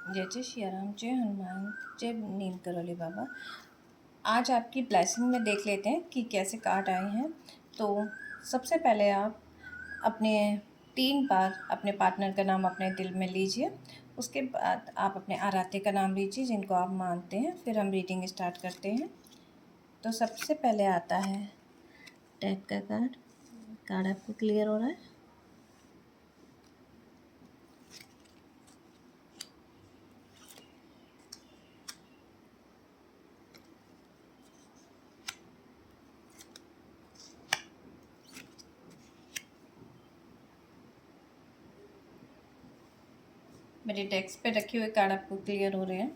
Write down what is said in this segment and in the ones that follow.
जय जय सिया राम, जय हनुमान, जय नीम करोली बाबा। आज आपकी ब्लेसिंग में देख लेते हैं कि कैसे कार्ड आए हैं। तो सबसे पहले आप अपने 3 बार अपने पार्टनर का नाम अपने दिल में लीजिए। उसके बाद आप अपने आराध्य का नाम लीजिए जिनको आप मानते हैं। फिर हम रीडिंग स्टार्ट करते हैं। तो सबसे पहले आता है डेथ का कार्ड। कार्ड आपको क्लियर हो रहा है? मेरे डेस्क पे रखे हुए कार्ड आपको क्लियर हो रहे हैं?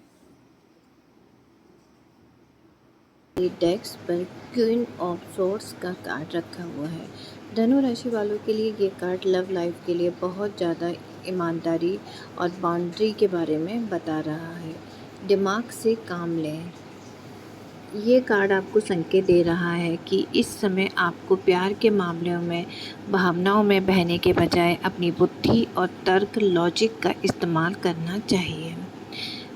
डेस्क पर क्वीन ऑफ सोर्ड्स का कार्ड रखा हुआ है। धनु राशि वालों के लिए ये कार्ड लव लाइफ के लिए बहुत ज़्यादा ईमानदारी और बाउंड्री के बारे में बता रहा है। दिमाग से काम लें। ये कार्ड आपको संकेत दे रहा है कि इस समय आपको प्यार के मामलों में भावनाओं में बहने के बजाय अपनी बुद्धि और तर्क लॉजिक का इस्तेमाल करना चाहिए।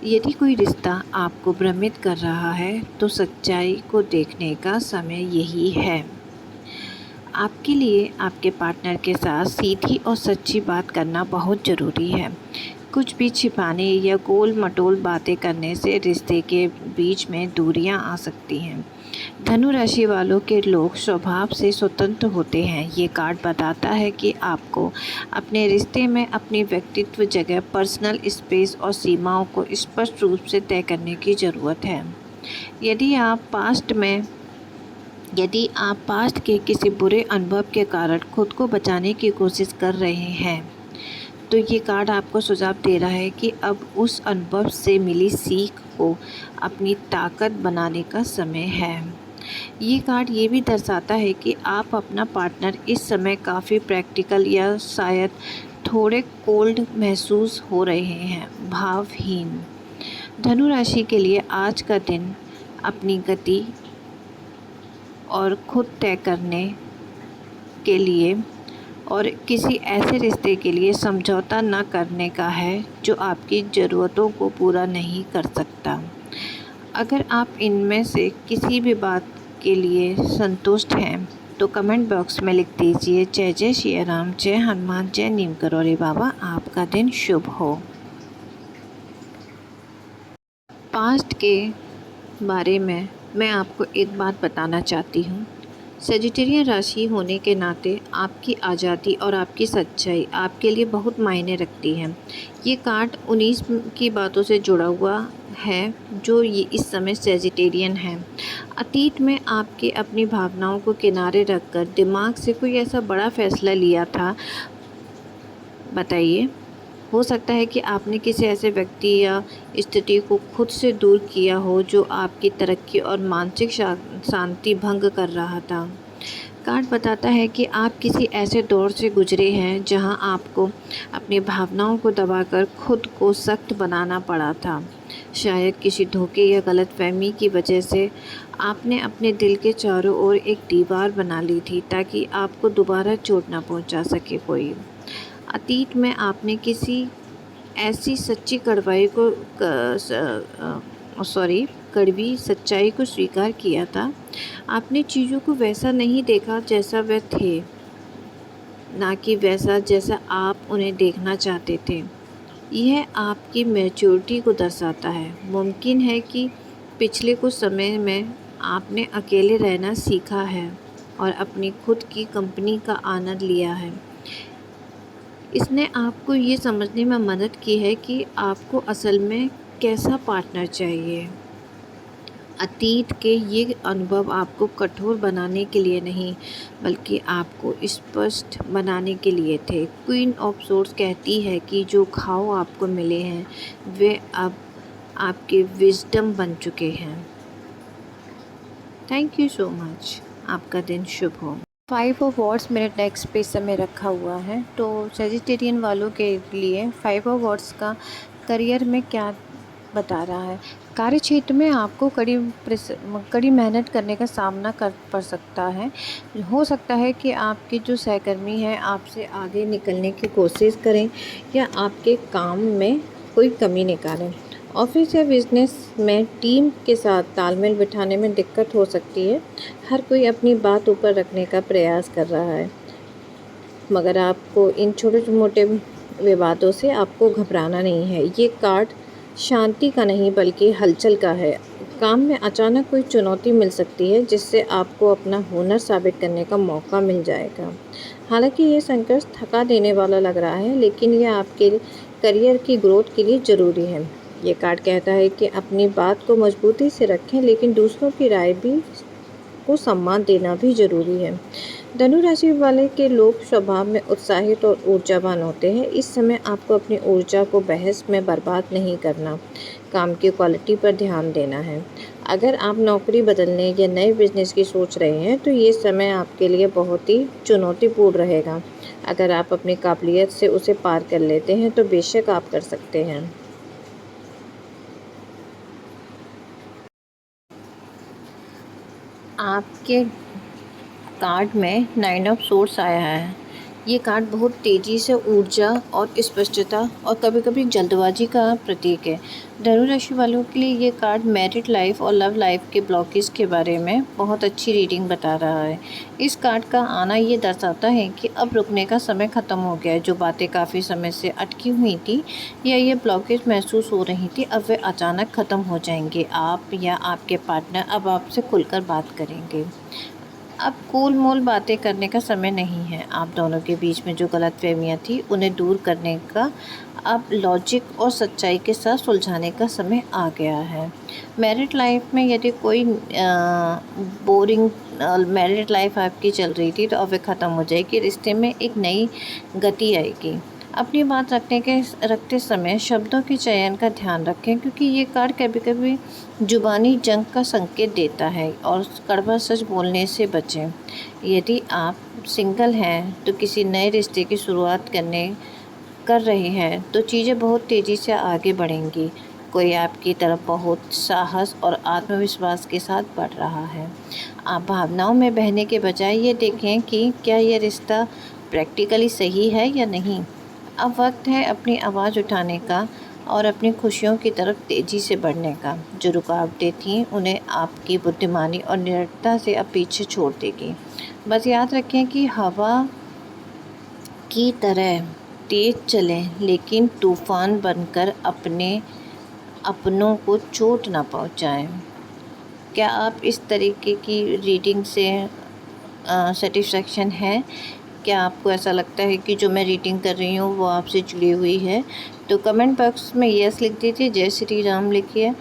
यदि कोई रिश्ता आपको भ्रमित कर रहा है तो सच्चाई को देखने का समय यही है। आपके लिए आपके पार्टनर के साथ सीधी और सच्ची बात करना बहुत ज़रूरी है। कुछ भी छिपाने या गोल मटोल बातें करने से रिश्ते के बीच में दूरियां आ सकती हैं। धनु राशि वालों के लोग स्वभाव से स्वतंत्र होते हैं। ये कार्ड बताता है कि आपको अपने रिश्ते में अपनी व्यक्तित्व जगह, पर्सनल स्पेस और सीमाओं को स्पष्ट रूप से तय करने की ज़रूरत है। यदि आप पास्ट के किसी बुरे अनुभव के कारण खुद को बचाने की कोशिश कर रहे हैं तो ये कार्ड आपको सुझाव दे रहा है कि अब उस अनुभव से मिली सीख को अपनी ताकत बनाने का समय है। ये कार्ड ये भी दर्शाता है कि आप अपना पार्टनर इस समय काफ़ी प्रैक्टिकल या शायद थोड़े कोल्ड महसूस हो रहे हैं, भावहीन। धनु राशि के लिए आज का दिन अपनी गति और खुद तय करने के लिए और किसी ऐसे रिश्ते के लिए समझौता न करने का है जो आपकी ज़रूरतों को पूरा नहीं कर सकता। अगर आप इनमें से किसी भी बात के लिए संतुष्ट हैं तो कमेंट बॉक्स में लिख दीजिए जय जय श्री राम, जय हनुमान, जय नीम करोली बाबा। आपका दिन शुभ हो। पास्ट के बारे में मैं आपको एक बात बताना चाहती हूँ। सेजिटेरियन राशि होने के नाते आपकी आज़ादी और आपकी सच्चाई आपके लिए बहुत मायने रखती है। ये कार्ड 19 की बातों से जुड़ा हुआ है जो ये इस समय सेजिटेरियन है। अतीत में आपके अपनी भावनाओं को किनारे रखकर दिमाग से कोई ऐसा बड़ा फैसला लिया था, बताइए। हो सकता है कि आपने किसी ऐसे व्यक्ति या स्थिति को खुद से दूर किया हो जो आपकी तरक्की और मानसिक शांति भंग कर रहा था। कार्ड बताता है कि आप किसी ऐसे दौर से गुजरे हैं जहां आपको अपनी भावनाओं को दबाकर खुद को सख्त बनाना पड़ा था। शायद किसी धोखे या गलतफहमी की वजह से आपने अपने दिल के चारों ओर एक दीवार बना ली थी ताकि आपको दोबारा चोट ना पहुंचा सके कोई। अतीत में आपने किसी ऐसी कड़वी सच्चाई को स्वीकार किया था। आपने चीज़ों को वैसा नहीं देखा जैसा वे थे, ना कि वैसा जैसा आप उन्हें देखना चाहते थे। यह आपकी मैच्योरिटी को दर्शाता है। मुमकिन है कि पिछले कुछ समय में आपने अकेले रहना सीखा है और अपनी खुद की कंपनी का आनंद लिया है। इसने आपको ये समझने में मदद की है कि आपको असल में कैसा पार्टनर चाहिए। अतीत के ये अनुभव आपको कठोर बनाने के लिए नहीं बल्कि आपको स्पष्ट बनाने के लिए थे। क्वीन ऑफ सोर्ड्स कहती है कि जो घाव आपको मिले हैं वे अब आपके विजडम बन चुके हैं। Thank you so much. आपका दिन शुभ हो। 5 ऑफ वॉर्ड्स मेरे डेस्क पे इस समय रखा हुआ है। तो सेजिटेरियन वालों के लिए 5 ऑफ वॉर्ड्स का करियर में क्या बता रहा है। कार्य क्षेत्र में आपको कड़ी मेहनत करने का सामना कर पड़ सकता है। हो सकता है कि आपके जो सहकर्मी हैं आपसे आगे निकलने की कोशिश करें या आपके काम में कोई कमी निकालें। ऑफिस या बिजनेस में टीम के साथ तालमेल बिठाने में दिक्कत हो सकती है। हर कोई अपनी बात ऊपर रखने का प्रयास कर रहा है, मगर आपको इन छोटे-मोटे विवादों से आपको घबराना नहीं है। ये कार्ड शांति का नहीं बल्कि हलचल का है। काम में अचानक कोई चुनौती मिल सकती है जिससे आपको अपना हुनर साबित करने का मौका मिल जाएगा। हालाँकि ये संघर्ष थका देने वाला लग रहा है, लेकिन यह आपके करियर की ग्रोथ के लिए ज़रूरी है। ये कार्ड कहता है कि अपनी बात को मजबूती से रखें, लेकिन दूसरों की राय भी को सम्मान देना भी ज़रूरी है। धनु राशि वाले के लोग स्वभाव में उत्साहित और ऊर्जावान होते हैं। इस समय आपको अपनी ऊर्जा को बहस में बर्बाद नहीं करना, काम की क्वालिटी पर ध्यान देना है। अगर आप नौकरी बदलने या नए बिजनेस की सोच रहे हैं तो ये समय आपके लिए बहुत ही चुनौतीपूर्ण रहेगा। अगर आप अपनी काबिलियत से उसे पार कर लेते हैं तो बेशक आप कर सकते हैं। आपके कार्ड में 9 ऑफ सोर्स आया है। ये कार्ड बहुत तेज़ी से ऊर्जा और स्पष्टता और कभी-कभी जल्दबाजी का प्रतीक है। धनु राशि वालों के लिए ये कार्ड मैरिड लाइफ और लव लाइफ के ब्लॉकेज के बारे में बहुत अच्छी रीडिंग बता रहा है। इस कार्ड का आना ये दर्शाता है कि अब रुकने का समय ख़त्म हो गया है। जो बातें काफ़ी समय से अटकी हुई थी या ये ब्लॉकेज महसूस हो रही थी, अब वे अचानक ख़त्म हो जाएंगे। आप या आपके पार्टनर अब आपसे खुलकर बात करेंगे। अब गोल-मोल बातें करने का समय नहीं है। आप दोनों के बीच में जो गलतफ़हमियाँ थी, उन्हें दूर करने का अब लॉजिक और सच्चाई के साथ सुलझाने का समय आ गया है। मैरिड लाइफ में यदि कोई बोरिंग मैरिड लाइफ आपकी चल रही थी, तो अब वे ख़त्म हो जाएगी। रिश्ते में एक नई गति आएगी। अपनी बात रखते समय शब्दों के चयन का ध्यान रखें, क्योंकि ये कार्ड कभी-कभी जुबानी जंग का संकेत देता है और कड़वा सच बोलने से बचें। यदि आप सिंगल हैं तो किसी नए रिश्ते की शुरुआत कर रहे हैं तो चीज़ें बहुत तेज़ी से आगे बढ़ेंगी। कोई आपकी तरफ बहुत साहस और आत्मविश्वास के साथ बढ़ रहा है। आप भावनाओं में बहने के बजाय ये देखें कि क्या यह रिश्ता प्रैक्टिकली सही है या नहीं। अब वक्त है अपनी आवाज़ उठाने का और अपनी खुशियों की तरफ तेज़ी से बढ़ने का। जो रुकावटें थीं उन्हें आपकी बुद्धिमानी और निडरता से अब पीछे छोड़ देगी। बस याद रखें कि हवा की तरह तेज़ चलें, लेकिन तूफ़ान बनकर अपनों को चोट ना पहुंचाएं। क्या आप इस तरीके की रीडिंग से सेटिस्फेक्शन है? क्या आपको ऐसा लगता है कि जो मैं रीडिंग कर रही हूँ वो आपसे जुड़ी हुई है? तो कमेंट बॉक्स में यस लिख दीजिए। जय श्री राम लिखिए।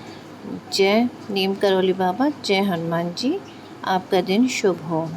जय नीम करौली बाबा, जय हनुमान जी। आपका दिन शुभ हो।